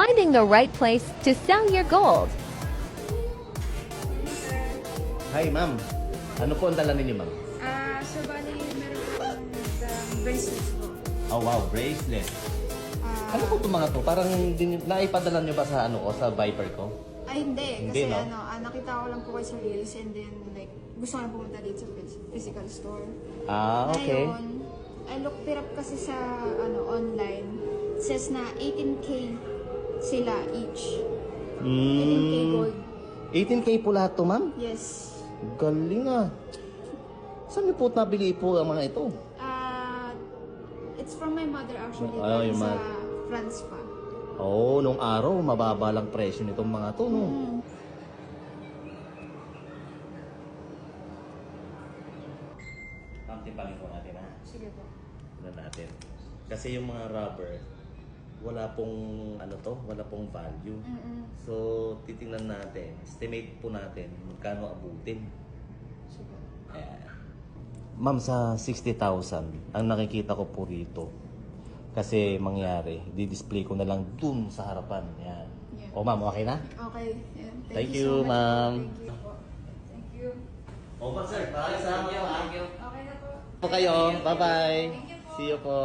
finding the right place to sell your gold. Hi, ma'am. Ano po ang dala ninyo, ma'am? So bali, meron po ng bracelets po. Oh, wow, bracelet. Ano po itong mga to? Parang naipadala nyo ba sa ano ko, sa Viper ko? Ay, hindi. Hindi, Kasi no? nakita ko lang po kayo sa Reels and then like, gusto ko na pumunta dito sa physical store. Ah, okay. Ngayon, I looked it up kasi sa online. It says na 18K sila each. 18K gold. 18K po lahat to, ma'am? Yes. Galing ah. Saan niyo po nabili po ang mga ito? It's from my mother actually. Oh, Galing yung sa mother. France pa. Oo, nung araw, mababa lang presyo nitong mga to, no? Ma'am, timpangin po natin, ha? Sige po. Tignan natin. Kasi yung mga rubber, wala pong, ano to, wala pong value. So, titingnan natin, estimate po natin, magkano abutin. Sige. Ayan. Ma'am, sa 60,000, ang nakikita ko po rito, kasi mangyari, di-display ko na lang dun sa harapan. Yan. Yeah. O ma'am, okay na? Okay. Yeah. Thank so you, much po. ma'am. Thank you po. Thank you. O ba, sir? Maraming salamat po, ha? Okay na po. Po kayo. Bye-bye. Thank you po. See you po.